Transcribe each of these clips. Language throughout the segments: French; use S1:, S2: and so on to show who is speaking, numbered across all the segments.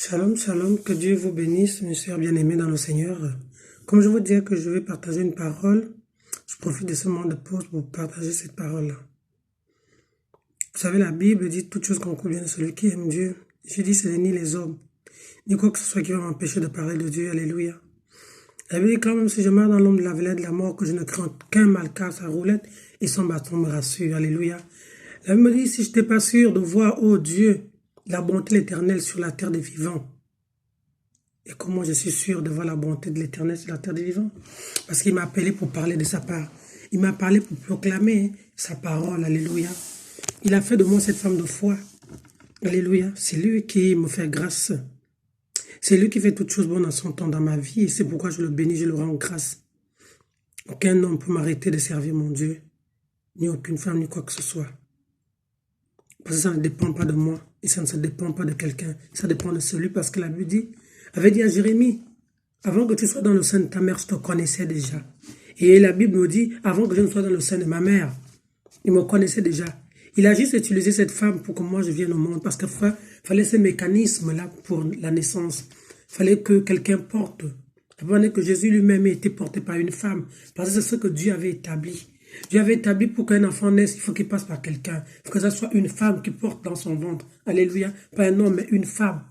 S1: Shalom, shalom, que Dieu vous bénisse, mes chers bien-aimés dans le Seigneur. Comme je vous disais que je vais partager une parole, je profite de ce moment de pause pour partager cette parole-là. Vous savez, la Bible dit toutes choses concourent bien de celui qui aime Dieu. Je dis, ce n'est ni les hommes, ni quoi que ce soit qui va m'empêcher de parler de Dieu. Alléluia. La Bible dit quand même, si je meurs dans l'ombre de la vallée de la mort, que je ne crains qu'un mal, car sa roulette et son bâton me rassurent. Alléluia. La Bible me dit, si je n'étais pas sûr de voir, oh Dieu, la bonté de l'Éternel sur la terre des vivants. Et comment je suis sûr de voir la bonté de l'Éternel sur la terre des vivants? Parce qu'il m'a appelé pour parler de sa part. Il m'a parlé pour proclamer sa parole. Alléluia. Il a fait de moi cette femme de foi. Alléluia. C'est lui qui me fait grâce. C'est lui qui fait toutes choses bonnes en son temps dans ma vie. Et c'est pourquoi je le bénis, je le rends grâce. Aucun homme peut m'arrêter de servir mon Dieu. Ni aucune femme, ni quoi que ce soit. Parce que ça ne dépend pas de moi. Et ça ne se dépend pas de quelqu'un. Ça dépend de celui, parce que la Bible avait dit à Jérémie, avant que tu sois dans le sein de ta mère, je te connaissais déjà. Et la Bible me dit, avant que je ne sois dans le sein de ma mère, il me connaissait déjà. Il a juste utilisé cette femme pour que moi je vienne au monde, parce qu'il fallait ce mécanisme-là pour la naissance. Il fallait que quelqu'un porte. Avant que Jésus lui-même ait été porté par une femme, parce que c'est ce que Dieu avait établi. Dieu avait établi pour qu'un enfant naisse, il faut qu'il passe par quelqu'un. Il faut que ce soit une femme qui porte dans son ventre. Alléluia. Pas un homme, mais une femme.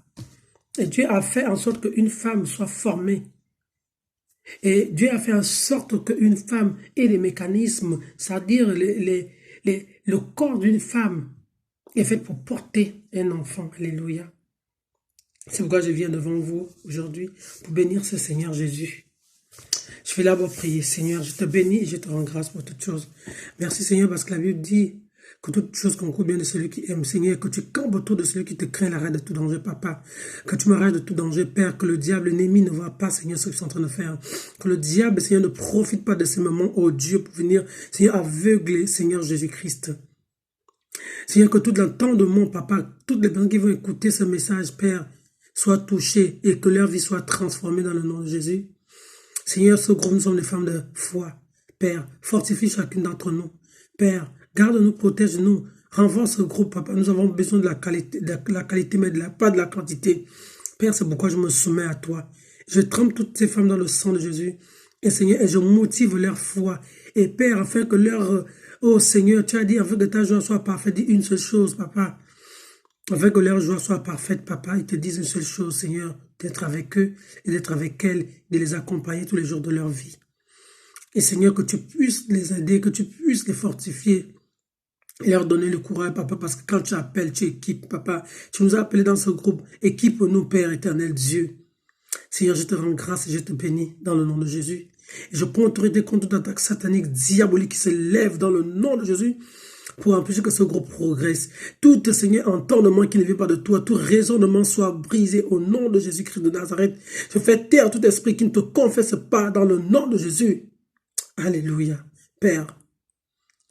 S1: Et Dieu a fait en sorte qu'une femme soit formée. Et Dieu a fait en sorte qu'une femme ait les mécanismes, c'est-à-dire le corps d'une femme est fait pour porter un enfant. Alléluia. C'est pourquoi je viens devant vous aujourd'hui pour bénir ce Seigneur Jésus. Je vais d'abord prier. Seigneur, je te bénis et je te rends grâce pour toutes choses. Merci Seigneur parce que la Bible dit que toutes choses concourent bien de celui qui aime. Seigneur, que tu campes autour de celui qui te craint, l'arrête de tout danger, Papa. Que tu m'arrêtes de tout danger, Père. Que le diable, l'ennemi ne voit pas, Seigneur, ce qu'ils sont en train de faire. Que le diable, Seigneur, ne profite pas de ces moments, oh Dieu, pour venir, Seigneur, aveugler, Seigneur Jésus-Christ. Seigneur, que tout l'entendement, Papa, toutes les personnes qui vont écouter ce message, Père, soient touchées et que leur vie soit transformée dans le nom de Jésus. Seigneur, ce groupe, nous sommes des femmes de foi. Père, fortifie chacune d'entre nous. Père, garde-nous, protège-nous. Renforce ce groupe, Papa. Nous avons besoin de la qualité, mais pas de la quantité. Père, c'est pourquoi je me soumets à toi. Je trempe toutes ces femmes dans le sang de Jésus. Et Seigneur, et je motive leur foi. Et Père, afin que leur... Oh Seigneur, tu as dit, afin que ta joie soit parfaite, dis une seule chose, Papa. Afin que leur joie soit parfaite, Papa, ils te disent une seule chose, Seigneur, d'être avec eux et d'être avec elles, de les accompagner tous les jours de leur vie. Et Seigneur, que tu puisses les aider, que tu puisses les fortifier et leur donner le courage, Papa, parce que quand tu appelles, tu équipes, Papa. Tu nous as appelés dans ce groupe. Équipe-nous, Père éternel, Dieu. Seigneur, je te rends grâce et je te bénis dans le nom de Jésus. Et je prends autorité contre toute attaque satanique, diabolique qui se lève dans le nom de Jésus pour empêcher que ce groupe progresse. Tout, Seigneur, entendement qui ne vient pas de toi, tout raisonnement soit brisé au nom de Jésus-Christ de Nazareth. Je fais taire tout esprit qui ne te confesse pas dans le nom de Jésus. Alléluia. Père,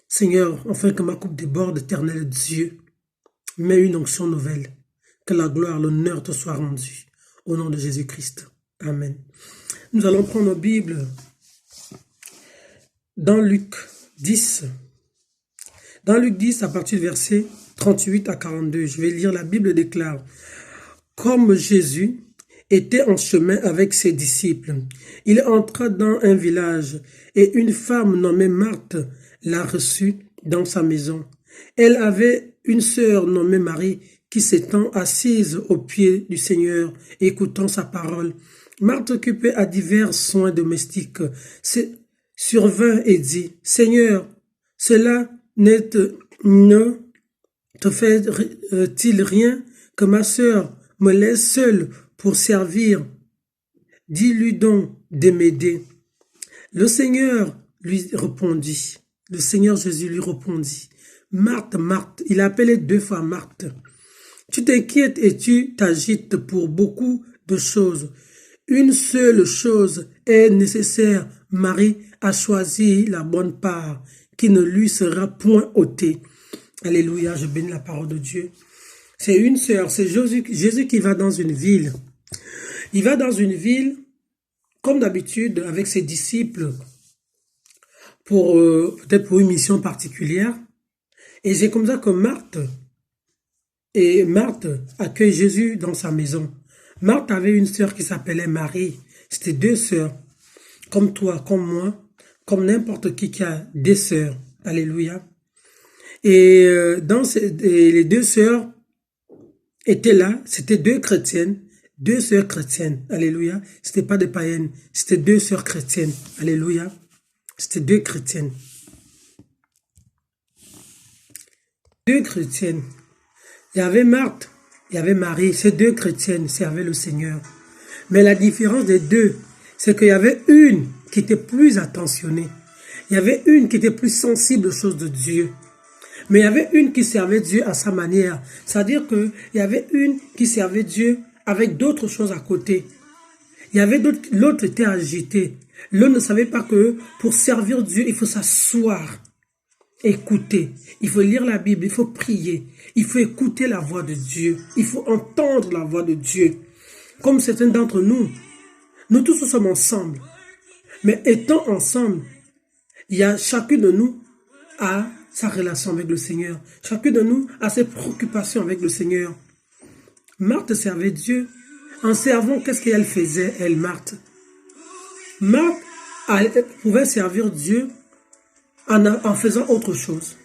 S1: Seigneur, enfin que ma coupe déborde, éternel Dieu, mets une onction nouvelle. Que la gloire, l'honneur te soit rendu. Au nom de Jésus-Christ. Amen. Nous allons prendre nos Bibles dans Luc 10. Dans Luc 10, à partir du verset 38 à 42, je vais lire, la Bible déclare, « Comme Jésus était en chemin avec ses disciples, il entra dans un village et une femme nommée Marthe l'a reçu dans sa maison. Elle avait une sœur nommée Marie qui s'étant assise aux pieds du Seigneur, écoutant sa parole. Marthe, occupée à divers soins domestiques, survint et dit, « Seigneur, cela ne te fait-il rien que ma sœur me laisse seule pour servir? Dis-lui donc de m'aider. » Le Seigneur lui répondit, le Seigneur Jésus lui répondit, « Marthe, Marthe, il a appelé 2 fois Marthe, tu t'inquiètes et tu t'agites pour beaucoup de choses. Une seule chose est nécessaire. Marie a choisi la bonne part qui ne lui sera point ôtée. » Alléluia, je bénis la parole de Dieu. C'est une sœur, c'est Jésus qui va dans une ville. Il va dans une ville, comme d'habitude, avec ses disciples, peut-être pour une mission particulière. Et c'est comme ça que Marthe accueille Jésus dans sa maison. Marthe avait une sœur qui s'appelait Marie. C'était deux sœurs, comme toi, comme moi, comme n'importe qui a des sœurs. Alléluia. Et, et les deux sœurs étaient là, c'était deux chrétiennes, deux sœurs chrétiennes. Alléluia. C'était pas des païennes, c'était deux sœurs chrétiennes. Alléluia. C'était deux chrétiennes. Deux chrétiennes. Il y avait Marthe, il y avait Marie. Ces deux chrétiennes servaient le Seigneur. Mais la différence des deux, c'est qu'il y avait une qui était plus attentionnée. Il y avait une qui était plus sensible aux choses de Dieu. Mais il y avait une qui servait Dieu à sa manière. C'est-à-dire qu'il y avait une qui servait Dieu avec d'autres choses à côté. Il y avait d'autres, l'autre était agité. L'autre ne savait pas que pour servir Dieu, il faut s'asseoir, écouter. Il faut lire la Bible, il faut prier. Il faut écouter la voix de Dieu. Il faut entendre la voix de Dieu. Comme certains d'entre nous, nous tous sommes ensemble. Mais étant ensemble, il y a chacun de nous a sa relation avec le Seigneur. Chacun de nous a ses préoccupations avec le Seigneur. Marthe servait Dieu. En servant, qu'est-ce qu'elle faisait, elle, Marthe? Marthe pouvait servir Dieu en faisant autre chose.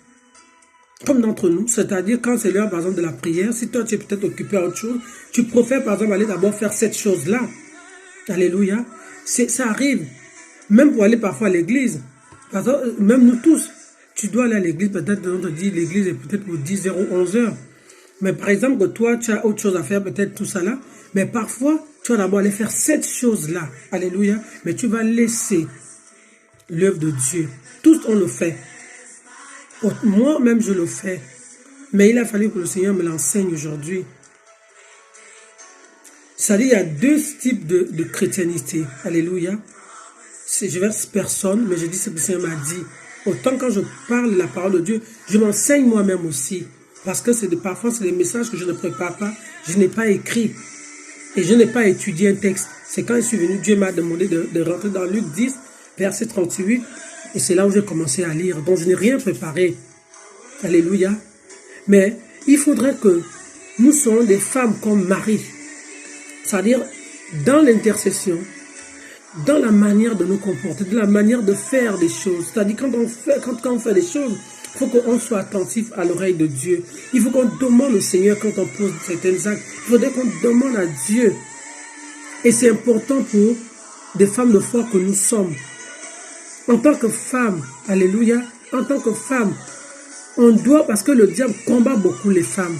S1: Comme d'entre nous, c'est-à-dire quand c'est l'heure, par exemple, de la prière, si toi tu es peut-être occupé à autre chose, tu préfères, par exemple, aller d'abord faire cette chose-là. Alléluia. Ça arrive. Même pour aller parfois à l'église. Même nous tous, tu dois aller à l'église, peut-être on te dit l'église est peut-être pour 10h ou 11h. Mais par exemple, que toi, tu as autre chose à faire, peut-être tout ça là. Mais parfois, tu vas d'abord aller faire cette chose-là. Alléluia. Mais tu vas laisser l'œuvre de Dieu. Tous, on le fait. Moi-même, je le fais. Mais il a fallu que le Seigneur me l'enseigne aujourd'hui. C'est-à-dire, il y a deux types de chrétienté. Alléluia. Je verse personne, mais je dis ce que le Seigneur m'a dit. Autant quand je parle de la parole de Dieu, je m'enseigne moi-même aussi. Parce que parfois, c'est des messages que je ne prépare pas. Je n'ai pas écrit. Et je n'ai pas étudié un texte. C'est quand je suis venu, Dieu m'a demandé de rentrer dans Luc 10, verset 38. Et c'est là où j'ai commencé à lire. Donc, je n'ai rien préparé. Alléluia. Mais il faudrait que nous soyons des femmes comme Marie. C'est-à-dire, dans l'intercession, dans la manière de nous comporter, dans la manière de faire des choses. C'est-à-dire, quand on fait des choses, il faut qu'on soit attentif à l'oreille de Dieu. Il faut qu'on demande au Seigneur quand on pose certains actes. Il faudrait qu'on demande à Dieu. Et c'est important pour des femmes de foi que nous sommes. En tant que femme, alléluia, en tant que femme, on doit, parce que le diable combat beaucoup les femmes.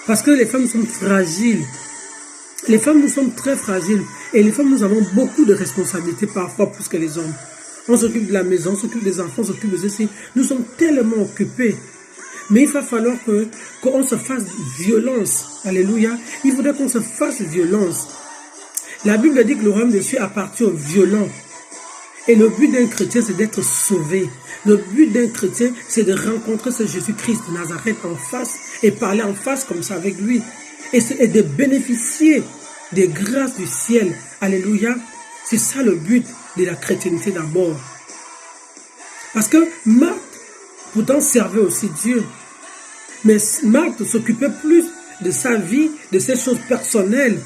S1: Parce que les femmes sont fragiles. Les femmes, nous sommes très fragiles. Et les femmes, nous avons beaucoup de responsabilités parfois plus que les hommes. On s'occupe de la maison, on s'occupe des enfants, on s'occupe de ceci. Nous sommes tellement occupés. Mais il va falloir qu'on se fasse violence. Alléluia. Il faudrait qu'on se fasse violence. La Bible dit que le royaume de Dieu appartient aux violents. Et le but d'un chrétien, c'est d'être sauvé. Le but d'un chrétien, c'est de rencontrer ce Jésus-Christ de Nazareth en face et parler en face comme ça avec lui. Et de bénéficier des grâces du ciel. Alléluia. C'est ça le but de la chrétienté d'abord. Parce que Marthe, pourtant, servait aussi Dieu. Mais Marthe s'occupait plus de sa vie, de ses choses personnelles.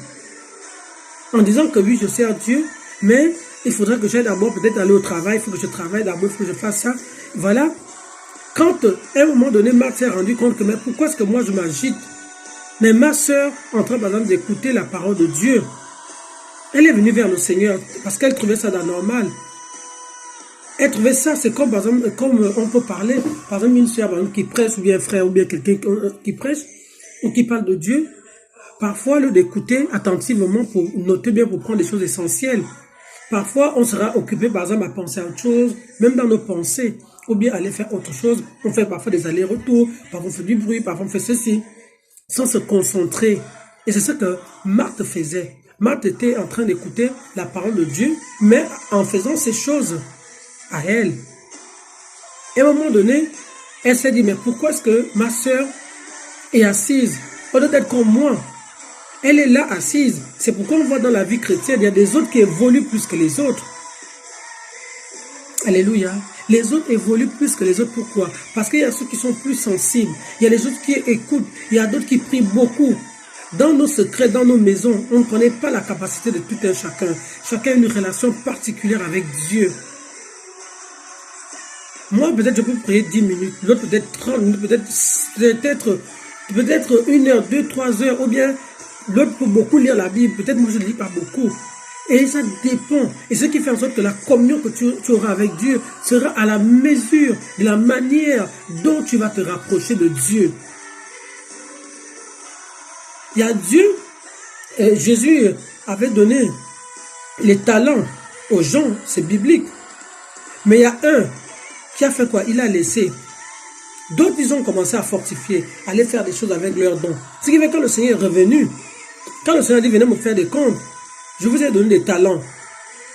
S1: En disant que oui, je sers Dieu, mais il faudrait que j'aille d'abord peut-être aller au travail, il faut que je travaille d'abord, il faut que je fasse ça. Voilà. Quand à un moment donné, Marthe s'est rendu compte que mais pourquoi est-ce que moi je m'agite? Mais ma soeur, en train par exemple d'écouter la parole de Dieu, elle est venue vers le Seigneur parce qu'elle trouvait ça normal. Elle trouvait ça, c'est comme par exemple, comme on peut parler, par exemple une soeur qui prêche, ou bien un frère, ou bien quelqu'un qui prêche, ou qui parle de Dieu. Parfois, le d'écouter attentivement pour noter bien, pour prendre des choses essentielles. Parfois, on sera occupé, par exemple, à penser à autre chose, même dans nos pensées, ou bien aller faire autre chose. On fait parfois des allers-retours, parfois on fait du bruit, parfois on fait ceci, sans se concentrer. Et c'est ce que Marthe faisait. Marthe était en train d'écouter la parole de Dieu, mais en faisant ces choses à elle. Et à un moment donné, elle s'est dit, mais pourquoi est-ce que ma soeur est assise, au lieu d'être comme moi? Elle est là assise. C'est pourquoi on voit dans la vie chrétienne, il y a des autres qui évoluent plus que les autres. Alléluia. Les autres évoluent plus que les autres. Pourquoi? Parce qu'il y a ceux qui sont plus sensibles. Il y a les autres qui écoutent. Il y a d'autres qui prient beaucoup. Dans nos secrets, dans nos maisons, on ne connaît pas la capacité de tout un chacun. Chacun a une relation particulière avec Dieu. Moi, peut-être je peux prier 10 minutes, l'autre peut-être 30 minutes, peut-être 1 heure, 2, 3 heures, ou bien l'autre peut beaucoup lire la Bible, peut-être moi je ne lis pas beaucoup. Et ça dépend. Et ce qui fait en sorte que la communion que tu auras avec Dieu sera à la mesure de la manière dont tu vas te rapprocher de Dieu. Il y a Dieu, Jésus avait donné les talents aux gens, c'est biblique. Mais il y a un qui a fait quoi? Il a laissé. D'autres, ils ont commencé à fortifier, à aller faire des choses avec leurs dons. Ce qui fait que quand le Seigneur est revenu, quand le Seigneur dit, venez me faire des comptes, je vous ai donné des talents.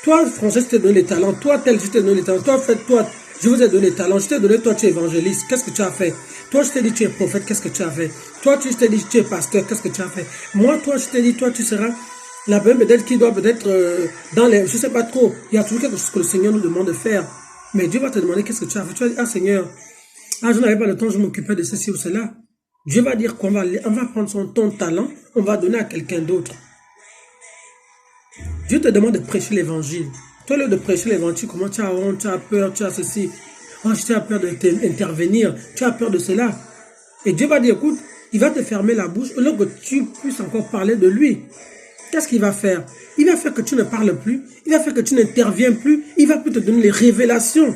S1: Toi, Français, je t'ai donné des talents. Toi, tel, je t'ai donné des talents. Toi, toi, je vous ai donné des talents. Je t'ai donné, toi, tu es évangéliste. Qu'est-ce que tu as fait? Toi, je t'ai dit, tu es prophète. Qu'est-ce que tu as fait? Toi, je t'ai dit, tu es pasteur. Qu'est-ce que tu as fait? Moi, toi, je t'ai dit, toi, tu seras la personne peut-être qui doit peut-être dans les... Je ne sais pas trop. Il y a toujours quelque chose que le Seigneur nous demande de faire. Mais Dieu va te demander qu'est-ce que tu as fait. Tu vas dire, ah Seigneur, je n'avais pas le temps, je m'occupais de ceci ou cela. Dieu va dire qu'on va prendre ton talent, on va donner à quelqu'un d'autre. Dieu te demande de prêcher l'évangile. Toi, lieu de prêcher l'évangile, comment tu as honte, tu as peur, tu as ceci. Oh, tu as peur d'intervenir, tu as peur de cela. Et Dieu va dire, écoute, il va te fermer la bouche, au lieu que tu puisses encore parler de lui. Qu'est-ce qu'il va faire? Il va faire que tu ne parles plus, il va faire que tu n'interviens plus, il va plus te donner les révélations.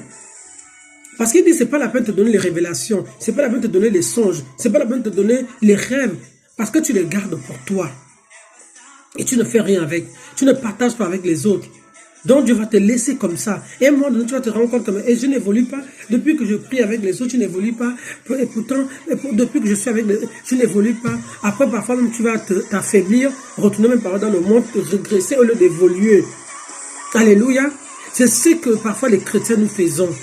S1: Parce qu'il dit, c'est pas la peine de te donner les révélations, c'est pas la peine de te donner les songes, c'est pas la peine de te donner les rêves, parce que tu les gardes pour toi. Et tu ne fais rien avec, tu ne partages pas avec les autres. Donc Dieu va te laisser comme ça. Et à un moment donné, tu vas te rendre compte que et je n'évolue pas. Depuis que je prie avec les autres, je n'évolue pas. Et pourtant, depuis que je suis avec les autres, je n'évolue pas. Après, parfois même, tu vas t'affaiblir, retourner même par dans le monde, régresser au lieu d'évoluer. Alléluia. C'est ce que parfois les chrétiens nous faisons.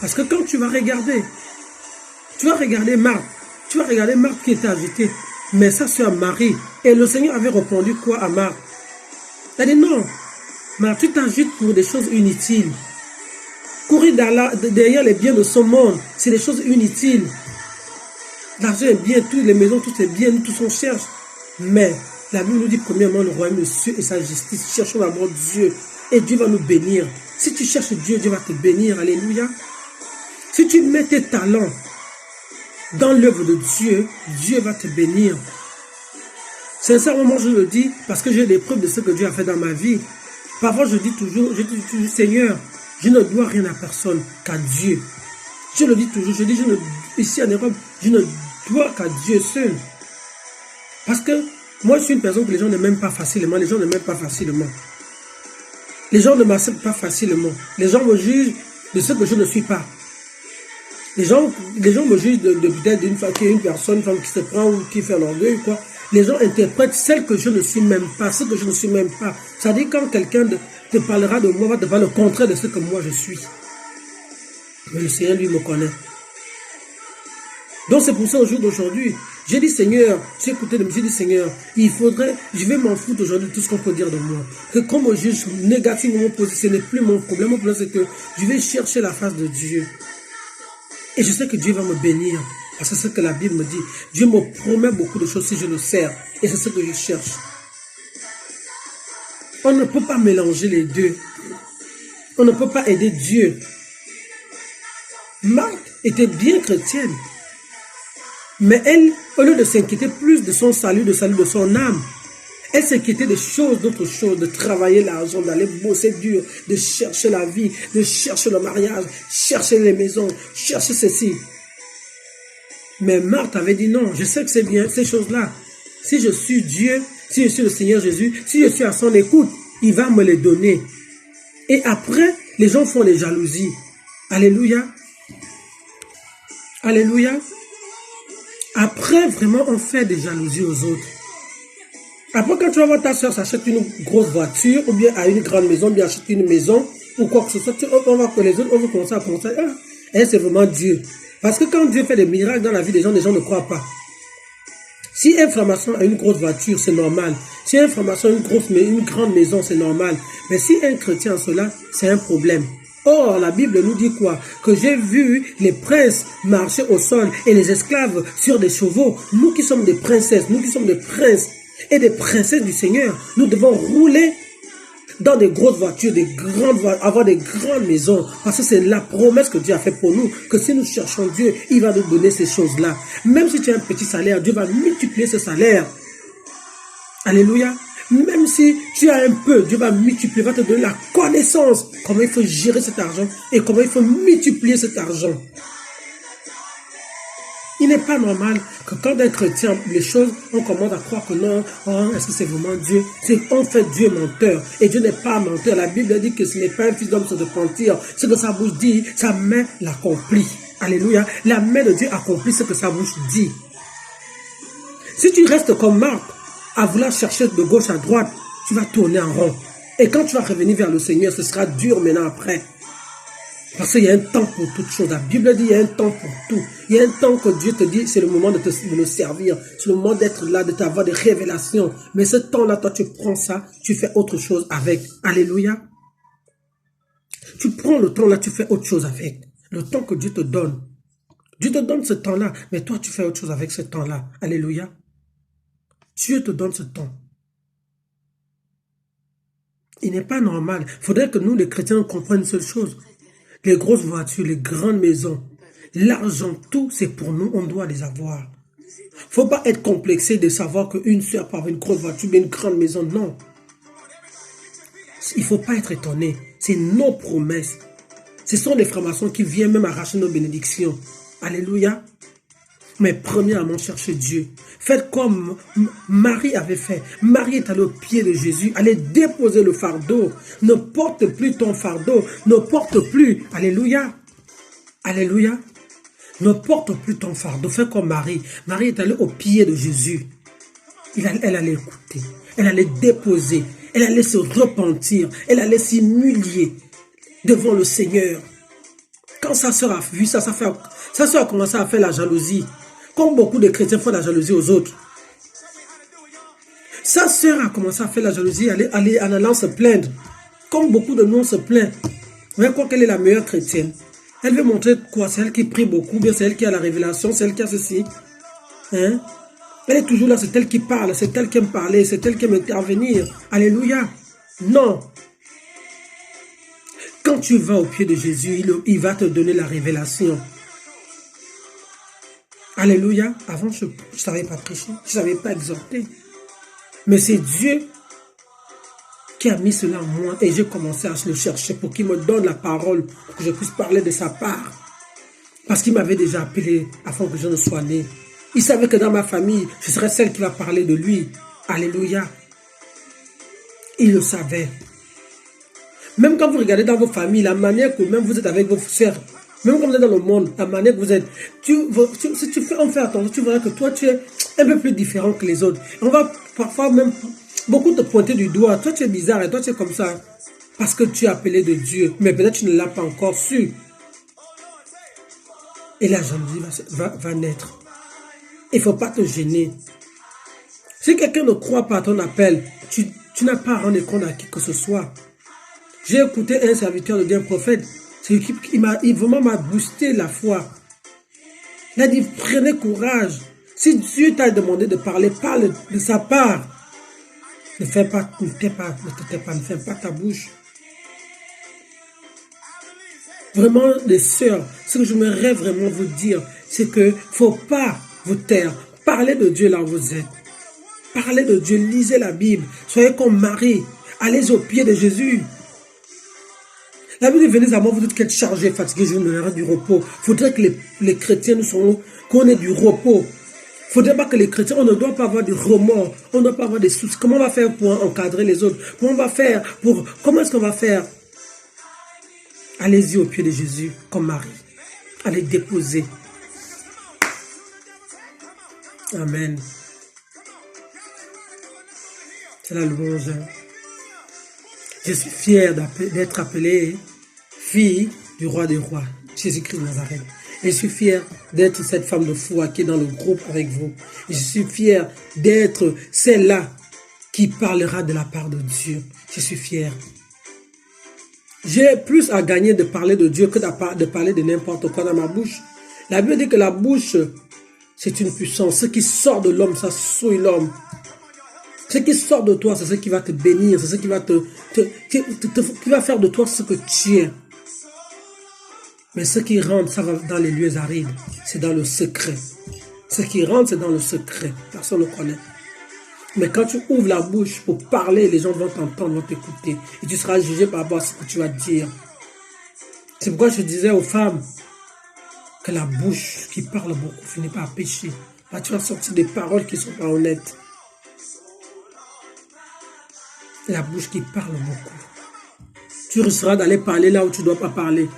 S1: Parce que quand tu vas regarder Marthe. Tu vas regarder Marthe qui était invitée. Mais sa sœur Marie. Et le Seigneur avait répondu quoi à Marthe? Il a dit non. Marthe, tu t'agites pour des choses inutiles. Courir derrière les biens de ce monde, c'est des choses inutiles. L'argent est bien, toutes les maisons, tout est bien, nous tous on cherche. Mais la Bible nous dit premièrement le royaume de Dieu et sa justice. Cherchons d'abord Dieu et Dieu va nous bénir. Si tu cherches Dieu, Dieu va te bénir. Alléluia. Si tu mets tes talents dans l'œuvre de Dieu, Dieu va te bénir. Sincèrement, je le dis parce que j'ai des preuves de ce que Dieu a fait dans ma vie. Parfois, je dis toujours, Seigneur, je ne dois rien à personne qu'à Dieu. Je le dis toujours, je dis, ici en Europe, je ne dois qu'à Dieu seul. Parce que moi, je suis une personne que les gens ne m'aiment pas facilement. Les gens ne m'aiment pas facilement. Les gens ne m'acceptent pas facilement. Les gens me jugent de ce que je ne suis pas. Les gens me jugent de peut-être une personne, une femme qui se prend ou qui fait l'orgueil, quoi. Les gens interprètent celle que je ne suis même pas, ce que je ne suis même pas. C'est-à-dire quand quelqu'un te parlera de moi, va te parler le contraire de ce que moi je suis. Mais le Seigneur, lui, me connaît. Donc c'est pour ça, au jour d'aujourd'hui, j'ai dit, Seigneur, j'ai écouté de moi, j'ai dit, Seigneur, je vais m'en foutre aujourd'hui de tout ce qu'on peut dire de moi. Que comme on juge négativement positif, ce n'est plus mon problème. Mon problème, c'est que je vais chercher la face de Dieu. Et je sais que Dieu va me bénir. Parce que c'est ce que la Bible me dit. Dieu me promet beaucoup de choses si je le sers. Et c'est ce que je cherche. On ne peut pas mélanger les deux. On ne peut pas aider Dieu. Marthe était bien chrétienne. Mais elle, au lieu de s'inquiéter plus de son salut, de son âme, elle s'inquiétait des choses, d'autres choses, de travailler l'argent, d'aller bosser dur, de chercher la vie, de chercher le mariage, chercher les maisons, chercher ceci. Mais Marthe avait dit non, je sais que c'est bien, ces choses-là. Si je suis Dieu, si je suis le Seigneur Jésus, si je suis à son écoute, il va me les donner. Et après, les gens font des jalousies. Alléluia. Alléluia. Après, vraiment, on fait des jalousies aux autres. Après, quand tu vas voir ta soeur s'achète une grosse voiture, ou bien à une grande maison, ou bien achète une maison, ou quoi que ce soit, on va que les autres, on va commencer à penser, et c'est vraiment Dieu. Parce que quand Dieu fait des miracles dans la vie des gens ne croient pas. Si un franc-maçon a une grosse voiture, c'est normal. Si un franc-maçon a une grande maison, c'est normal. Mais si un chrétien a cela, c'est un problème. Or, la Bible nous dit quoi? Que j'ai vu les princes marcher au sol et les esclaves sur des chevaux. Nous qui sommes des princesses, nous qui sommes des princes et des princesses du Seigneur, nous devons rouler dans des grosses voitures, avoir des grandes maisons. Parce que c'est la promesse que Dieu a faite pour nous. Que si nous cherchons Dieu, il va nous donner ces choses-là. Même si tu as un petit salaire, Dieu va multiplier ce salaire. Alléluia. Même si tu as un peu, Dieu va multiplier, va te donner la connaissance. Comment il faut gérer cet argent et comment il faut multiplier cet argent. Il n'est pas normal que quand un chrétien, les choses, on commence à croire que non, oh, est-ce que c'est vraiment Dieu? C'est en fait Dieu menteur. Et Dieu n'est pas menteur. La Bible dit que ce n'est pas un fils d'homme se de mentir. Ce que sa bouche dit, sa main l'accomplit. Alléluia. La main de Dieu accomplit ce que sa bouche dit. Si tu restes comme Marc, à vouloir chercher de gauche à droite, tu vas tourner en rond. Et quand tu vas revenir vers le Seigneur, ce sera dur maintenant après. Parce qu'il y a un temps pour toute chose. La Bible dit qu'il y a un temps pour tout. Il y a un temps que Dieu te dit, c'est le moment de le servir. C'est le moment d'être là, de t'avoir des révélations. Mais ce temps-là, toi, tu prends ça, tu fais autre chose avec. Alléluia. Tu prends le temps-là, tu fais autre chose avec. Le temps que Dieu te donne. Dieu te donne ce temps-là, mais toi, tu fais autre chose avec ce temps-là. Alléluia. Dieu te donne ce temps. Il n'est pas normal. Il faudrait que nous, les chrétiens, comprenions une seule chose. Les grosses voitures, les grandes maisons, l'argent, tout, c'est pour nous, on doit les avoir. Il ne faut pas être complexé de savoir qu'une soeur peut avoir une grosse voiture, une grande maison, non. Il ne faut pas être étonné. C'est nos promesses. Ce sont des francs-maçons qui viennent même arracher nos bénédictions. Alléluia. Mais premièrement, cherchez Dieu. Faites comme Marie avait fait. Marie est allée au pied de Jésus, allait déposer le fardeau. Ne porte plus ton fardeau. Ne porte plus. Alléluia. Alléluia. Ne porte plus ton fardeau. Fais comme Marie. Marie est allée au pied de Jésus. Elle allait écouter. Elle allait déposer. Elle allait se repentir. Elle allait s'humilier devant le Seigneur. Quand sa sœur a vu ça, sa sœur a commencé à faire la jalousie. Comme beaucoup de chrétiens font la jalousie aux autres. Sa sœur a commencé à faire la jalousie en allant se plaindre. Comme beaucoup de nous se plaignent. Vous voyez quoi, qu'elle est la meilleure chrétienne. Elle veut montrer quoi? C'est elle qui prie beaucoup, bien c'est elle qui a la révélation, c'est elle qui a ceci. Hein? Elle est toujours là, c'est elle qui parle, c'est elle qui aime parler, c'est elle qui aime intervenir. Alléluia. Non. Quand tu vas au pied de Jésus, il va te donner la révélation. Alléluia. Avant, je ne savais pas prêcher, je ne savais pas exhorter. Mais c'est Dieu qui a mis cela en moi et j'ai commencé à le chercher pour qu'il me donne la parole, pour que je puisse parler de sa part. Parce qu'il m'avait déjà appelé avant que je ne sois né. Il savait que dans ma famille, je serais celle qui va parler de lui. Alléluia. Il le savait. Même quand vous regardez dans vos familles, la manière que même vous êtes avec vos sœurs, même quand vous êtes dans le monde, la manière que vous êtes, si on fait attention, tu verras que toi, tu es un peu plus différent que les autres. On va parfois même beaucoup te pointer du doigt. Toi, tu es bizarre et toi, tu es comme ça. Parce que tu es appelé de Dieu. Mais peut-être tu ne l'as pas encore su. Et la jalousie va naître. Il ne faut pas te gêner. Si quelqu'un ne croit pas à ton appel, tu n'as pas à rendre compte à qui que ce soit. J'ai écouté un serviteur de Dieu, un prophète. Il vraiment m'a boosté la foi. Il a dit, prenez courage. Si Dieu t'a demandé de parler, parle de sa part. Ne fais pas, ne te tais pas, ne ferme pas ta bouche. Vraiment, les sœurs, ce que j'aimerais vraiment vous dire, c'est que faut pas vous taire. Parlez de Dieu là où vous êtes. Parlez de Dieu, lisez la Bible. Soyez comme Marie. Allez au pied de Jésus. La Bible dit, venez à moi, vous dites qu'être chargé, fatigué, je vous donnerai du repos. Il faudrait que les chrétiens qu'on ait du repos. Il ne faudrait pas que les chrétiens, on ne doit pas avoir du remords, on ne doit pas avoir des soucis. Comment on va faire pour encadrer les autres? Comment est-ce qu'on va faire? Allez-y au pied de Jésus, comme Marie. Allez déposer. Amen. C'est la louange. Je suis fier d'être appelé fille du roi des rois, Jésus-Christ de Nazareth. Et je suis fier d'être cette femme de foi qui est dans le groupe avec vous. Et je suis fier d'être celle-là qui parlera de la part de Dieu. Je suis fier. J'ai plus à gagner de parler de Dieu que de parler de n'importe quoi dans ma bouche. La Bible dit que la bouche, c'est une puissance. Ce qui sort de l'homme, ça souille l'homme. Ce qui sort de toi, c'est ce qui va te bénir. C'est ce qui va qui va faire de toi ce que tu es. Mais ce qui rentre, ça va dans les lieux arides. C'est dans le secret. Ce qui rentre, c'est dans le secret. Personne ne connaît. Mais quand tu ouvres la bouche pour parler, les gens vont t'entendre, vont t'écouter. Et tu seras jugé par rapport à ce que tu vas dire. C'est pourquoi je disais aux femmes que la bouche qui parle beaucoup finit par pécher. Là, tu vas sortir des paroles qui ne sont pas honnêtes. La bouche qui parle beaucoup. Tu risqueras d'aller parler là où tu ne dois pas parler.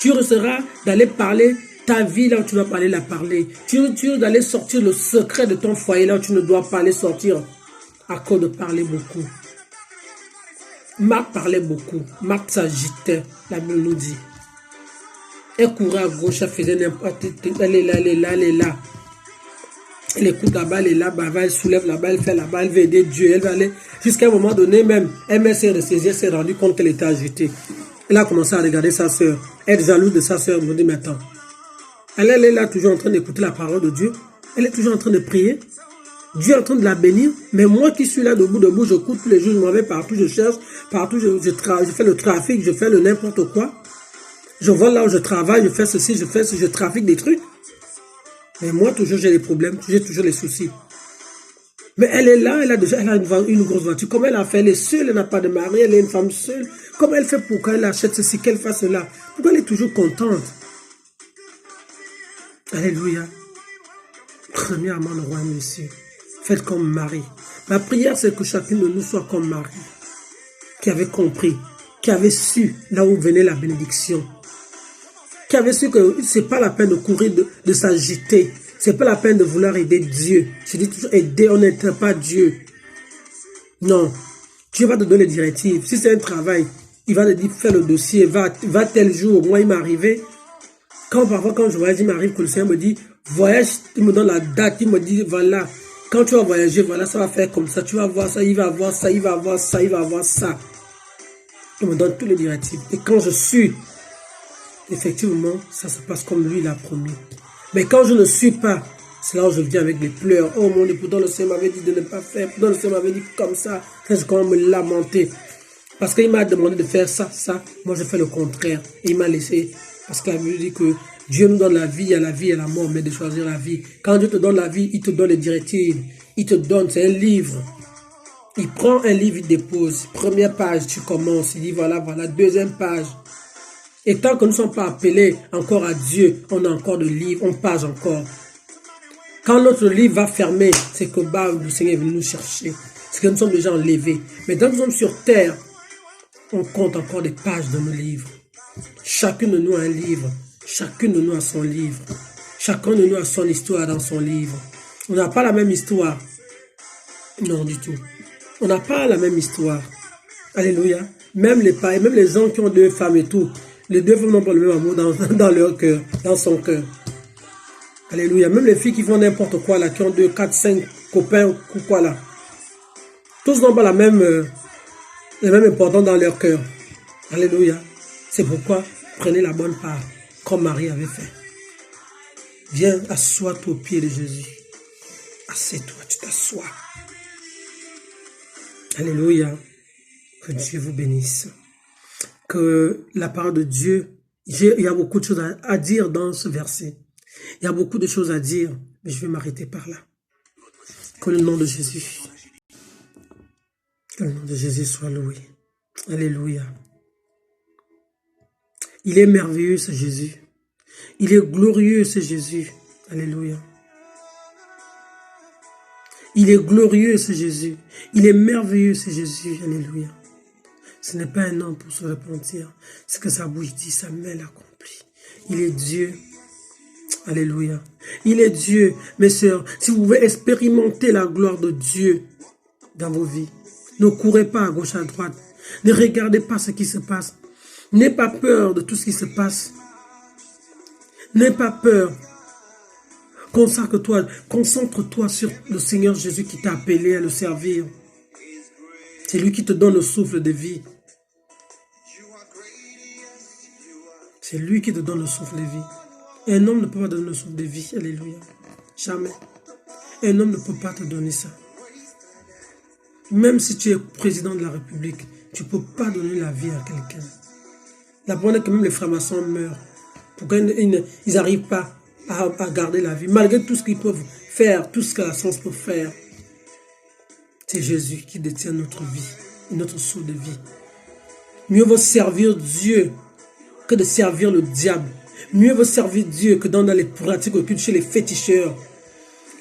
S1: Tu risqueras d'aller parler ta vie là où tu dois pas aller la parler. Tu risques d'aller sortir le secret de ton foyer là où tu ne dois pas aller sortir à cause de parler beaucoup. Marc parlait beaucoup. Marc s'agitait, la Bible nous dit. Elle courait à gauche, elle faisait n'importe quoi. Elle est là, elle est là, elle est là. Elle écoute là-bas, elle est là, bah, elle soulève là-bas, elle fait là-bas, elle veut aider Dieu, elle va aller. Jusqu'à un moment donné même, elle s'est ressaisie, elle s'est rendue compte qu'elle était agitée. Elle a commencé à regarder sa soeur, être jalouse de sa soeur, elle me dit, mais attends. Elle est là toujours en train d'écouter la parole de Dieu. Elle est toujours en train de prier. Dieu est en train de la bénir. Mais moi qui suis là debout, je cours tous les jours, je m'en vais partout, je cherche, partout, je fais le trafic, je fais le n'importe quoi. Je vois là où je travaille, je fais ceci, je trafique des trucs. Mais moi, toujours, j'ai des problèmes, j'ai toujours les soucis. Mais elle est là, elle a une grosse voiture. Comme elle a fait, elle est seule, elle n'a pas de mari, elle est une femme seule. Comment elle fait pour qu'elle achète ceci, qu'elle fasse cela? Pourquoi elle est toujours contente? Alléluia. Premièrement, le royaume des cieux. Faites comme Marie. Ma prière, c'est que chacun de nous soit comme Marie, qui avait compris, qui avait su là où venait la bénédiction, qui avait su que c'est pas la peine de courir, de s'agiter, c'est pas la peine de vouloir aider Dieu. Je dis toujours aider, on n'aide pas Dieu. Non, Dieu va te donner les directives. Si c'est un travail, il va te dire fais le dossier, va tel jour. Moi, il m'est arrivé. Parfois, quand je voyage, il m'arrive que le Seigneur me dit, voyage, il me donne la date, il me dit, voilà, quand tu vas voyager, voilà, ça va faire comme ça, tu vas voir ça, il va avoir ça, il va avoir ça, il va avoir ça. Il me donne tous les directives. Et quand je suis, effectivement, ça se passe comme lui l'a promis. Mais quand je ne suis pas, c'est là où je viens avec des pleurs. Oh mon Dieu, pourtant le Seigneur m'avait dit de ne pas faire, pourtant le Seigneur m'avait dit comme ça. Je commence à me lamenter. Parce qu'il m'a demandé de faire ça, ça. Moi, je fais le contraire. Et il m'a laissé. Parce que la Bible dit que Dieu nous donne la vie, il y a la vie et la mort, mais de choisir la vie. Quand Dieu te donne la vie, il te donne les directives. Il te donne, c'est un livre. Il prend un livre, il dépose. Première page, tu commences. Il dit voilà, voilà. Deuxième page. Et tant que nous ne sommes pas appelés encore à Dieu, on a encore de livres, on page encore. Quand notre livre va fermer, c'est que le Seigneur est venu nous chercher. C'est que nous sommes déjà enlevés. Mais quand nous sommes sur terre, on compte encore des pages de nos livres. Chacun de nous a un livre. Chacun de nous a son livre. Chacun de nous a son histoire dans son livre. On n'a pas la même histoire. Non, du tout. On n'a pas la même histoire. Alléluia. Même les païens, même les gens qui ont deux femmes et tout, les deux femmes n'ont pas le même amour dans leur cœur, dans son cœur. Alléluia. Même les filles qui font n'importe quoi là, qui ont 2, 4, 5 copains ou quoi là. Tous n'ont pas la même importance dans leur cœur. Alléluia. C'est pourquoi prenez la bonne part, comme Marie avait fait. Viens, assois-toi au pied de Jésus. Assieds-toi, tu t'assois. Alléluia. Que Dieu vous bénisse. Que la parole de Dieu, il y a beaucoup de choses à dire dans ce verset. Il y a beaucoup de choses à dire, mais je vais m'arrêter par là. Que le nom de Jésus, que le nom de Jésus soit loué. Alléluia. Il est merveilleux, ce Jésus. Il est glorieux, ce Jésus. Alléluia. Il est glorieux, ce Jésus. Il est merveilleux, ce Jésus. Alléluia. Ce n'est pas un homme pour se repentir. Ce que sa bouche dit, sa main l'accomplit. Il est Dieu. Alléluia. Il est Dieu. Mes sœurs, si vous pouvez expérimenter la gloire de Dieu dans vos vies, ne courez pas à gauche, à droite. Ne regardez pas ce qui se passe. N'aie pas peur de tout ce qui se passe. N'aie pas peur. Concentre-toi sur le Seigneur Jésus qui t'a appelé à le servir. C'est lui qui te donne le souffle de vie. C'est lui qui te donne le souffle de vie. Un homme ne peut pas donner le souffle de vie. Alléluia. Jamais. Un homme ne peut pas te donner ça. Même si tu es président de la République, tu ne peux pas donner la vie à quelqu'un. La bonne est que même les francs-maçons meurent. Pourquoi ils n'arrivent pas à garder la vie, malgré tout ce qu'ils peuvent faire, tout ce que la science peut faire. C'est Jésus qui détient notre vie, notre souffle de vie. Mieux vaut servir Dieu que de servir le diable. Mieux vaut servir Dieu que dans les pratiques occultes chez les féticheurs.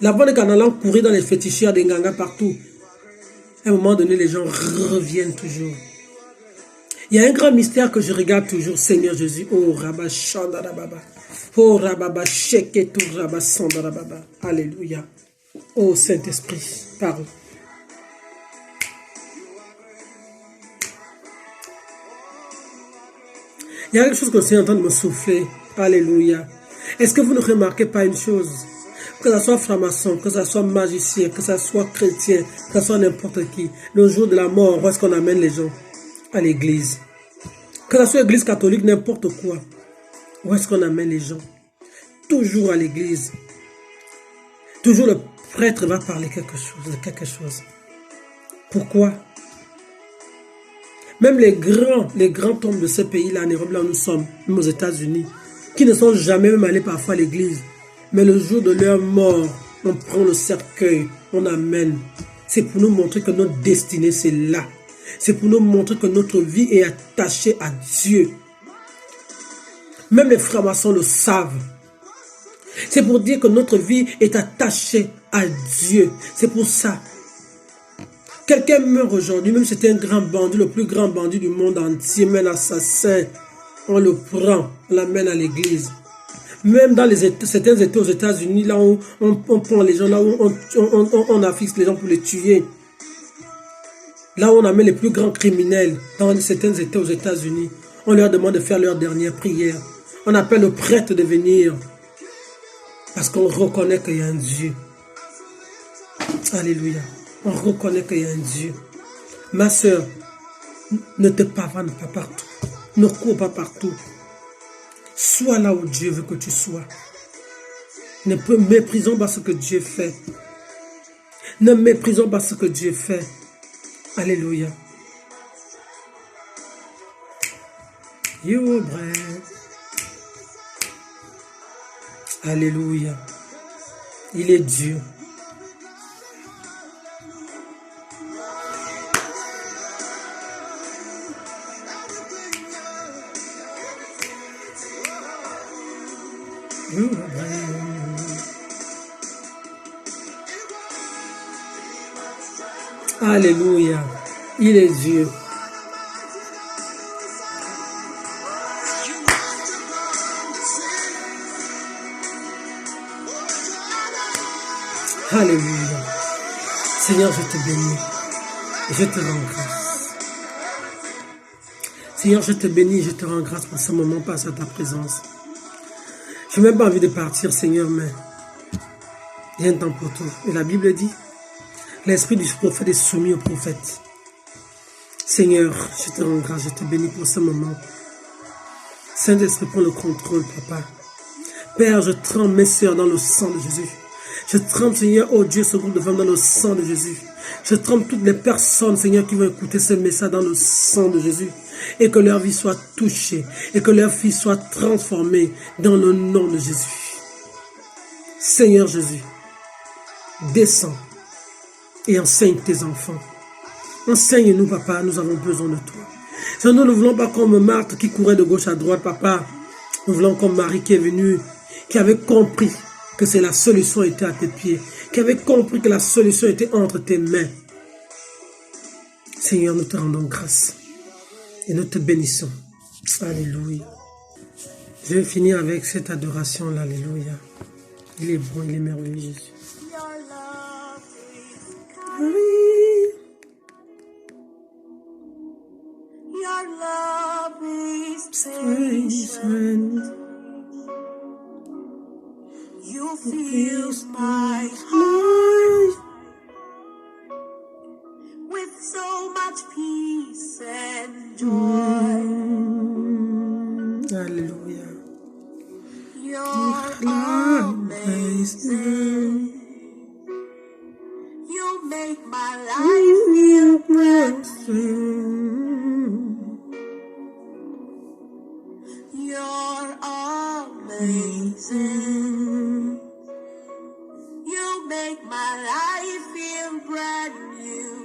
S1: La bonne est qu'en allant courir dans les féticheurs, des gangas partout, à un moment donné, les gens reviennent toujours. Il y a un grand mystère que je regarde toujours, Seigneur Jésus. Oh, Rabba Shandarababa. Oh, Rabba Sheketu Rabba Sandarababa. Alléluia. Oh, Saint-Esprit, parle. Il y a quelque chose que je suis en train de me souffler. Alléluia. Est-ce que vous ne remarquez pas une chose? Que ce soit franc-maçon, que ce soit magicien, que ce soit chrétien, que ce soit n'importe qui, le jour de la mort, où est-ce qu'on amène les gens? À l'église. Que ce soit l'église catholique, n'importe quoi. Où est-ce qu'on amène les gens? Toujours à l'église. Toujours le prêtre va parler de quelque chose. Pourquoi? Même les grands hommes de ce pays-là, en Europe, là où nous sommes, même aux États-Unis, qui ne sont jamais même allés parfois à l'église, mais le jour de leur mort, on prend le cercueil, on amène. C'est pour nous montrer que notre destinée, c'est là. C'est pour nous montrer que notre vie est attachée à Dieu. Même les francs-maçons le savent. C'est pour dire que notre vie est attachée à Dieu. C'est pour ça. Quelqu'un meurt aujourd'hui, même si c'était un grand bandit, le plus grand bandit du monde entier, mais l'assassin, on le prend, on l'amène à l'église. Même dans certains États aux États-Unis, là où on prend les gens, là où on affiche les gens pour les tuer. Là où on amène les plus grands criminels, dans certains États aux États-Unis, on leur demande de faire leur dernière prière. On appelle le prêtre de venir. Parce qu'on reconnaît qu'il y a un Dieu. Alléluia. On reconnaît qu'il y a un Dieu. Ma soeur, ne te pavane pas partout. Ne cours pas partout. Sois là où Dieu veut que tu sois. Ne méprisons pas ce que Dieu fait. Ne méprisons pas ce que Dieu fait. Alléluia. You breath. Alléluia. Il est Dieu. You Alléluia. Il est Dieu. Alléluia. Seigneur, je te bénis. Je te rends grâce. Seigneur, je te bénis. Je te rends grâce pour ce moment passé à ta présence. Je n'ai même pas envie de partir, Seigneur, mais il y a un temps pour tout. Et la Bible dit, l'esprit du prophète est soumis au prophète. Seigneur, je te rends grâce, je te bénis pour ce moment. Saint-Esprit, prends le contrôle, Papa. Père, je trempe mes soeurs dans le sang de Jésus. Je trempe, Seigneur, oh Dieu, ce groupe de femmes dans le sang de Jésus. Je trempe toutes les personnes, Seigneur, qui vont écouter ce message dans le sang de Jésus. Et que leur vie soit touchée. Et que leur vie soit transformée dans le nom de Jésus. Seigneur Jésus, descends et enseigne tes enfants. Enseigne-nous, Papa, nous avons besoin de toi. Nous ne voulons pas comme Marthe qui courait de gauche à droite, Papa. Nous voulons comme Marie qui est venue, qui avait compris que c'est la solution était à tes pieds, qui avait compris que la solution était entre tes mains. Seigneur, nous te rendons grâce et nous te bénissons. Alléluia. Je vais finir avec cette adoration-là. Alléluia. Il est bon, il est merveilleux, Jésus.
S2: Your love is patient. You fill my heart with so much peace and joy.
S1: Alléluia. amazing.
S2: You make my life feel brand new. You're amazing. You make my life feel brand new.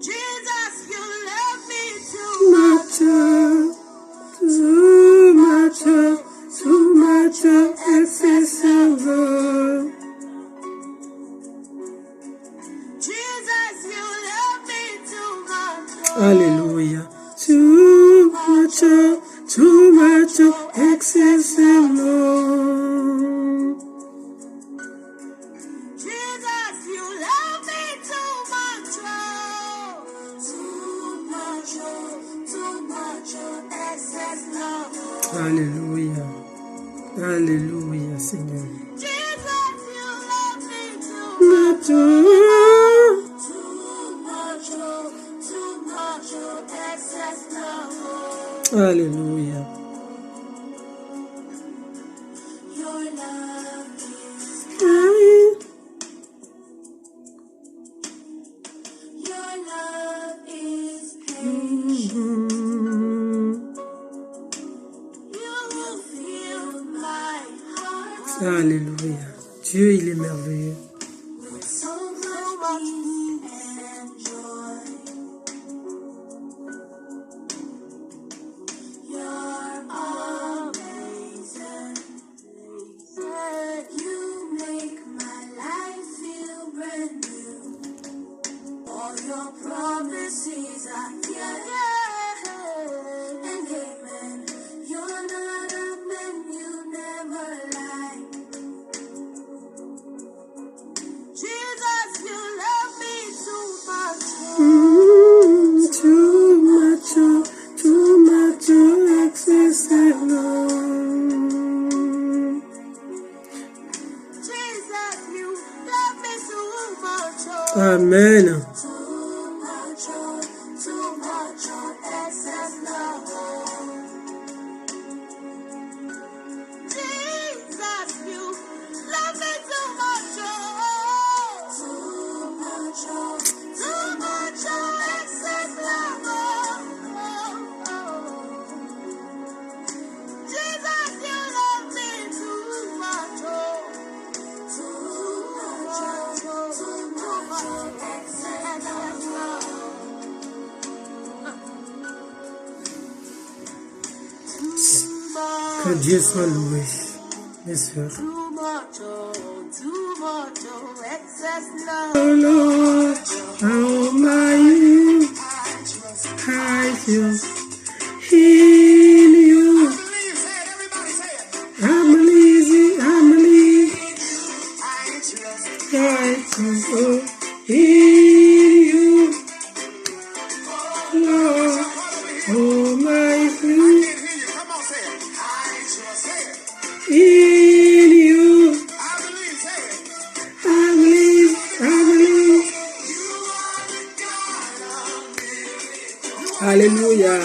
S2: Jesus, you love me too much.
S1: Too much, excessive love.
S2: Jesus, you love me too much.
S1: Hallelujah. Too much, excessive love.
S2: Jesus, you love me too much. Too much, excess love.
S1: Hallelujah. Hallelujah, Seigneur.
S2: Jesus, you love me too
S1: Much,
S2: much, excess love.
S1: hallelujah.
S2: Your love is, your love is patient. You fill my heart
S1: Alléluia. Dieu, il est merveilleux.
S2: with so much peace and joy. You're amazing. You make my life feel brand new. All your promises are yeah, and amen. You're not a man, you never lie. Jesus, you love me too much.
S1: Too much, excessive love.
S2: Jesus, you love me too much.
S1: Amen.
S2: Too much, excess love. Jesus, you love me too much. Too much, excess love. Jesus, you love me too much. Too much, excess love.
S1: Que Dieu soit loué. Bien sûr.
S2: Too much, excess love.
S1: Oh Lord, how my I just in you. I believe, I just in you. Lord, oh my friend, in you. I believe. Hallelujah.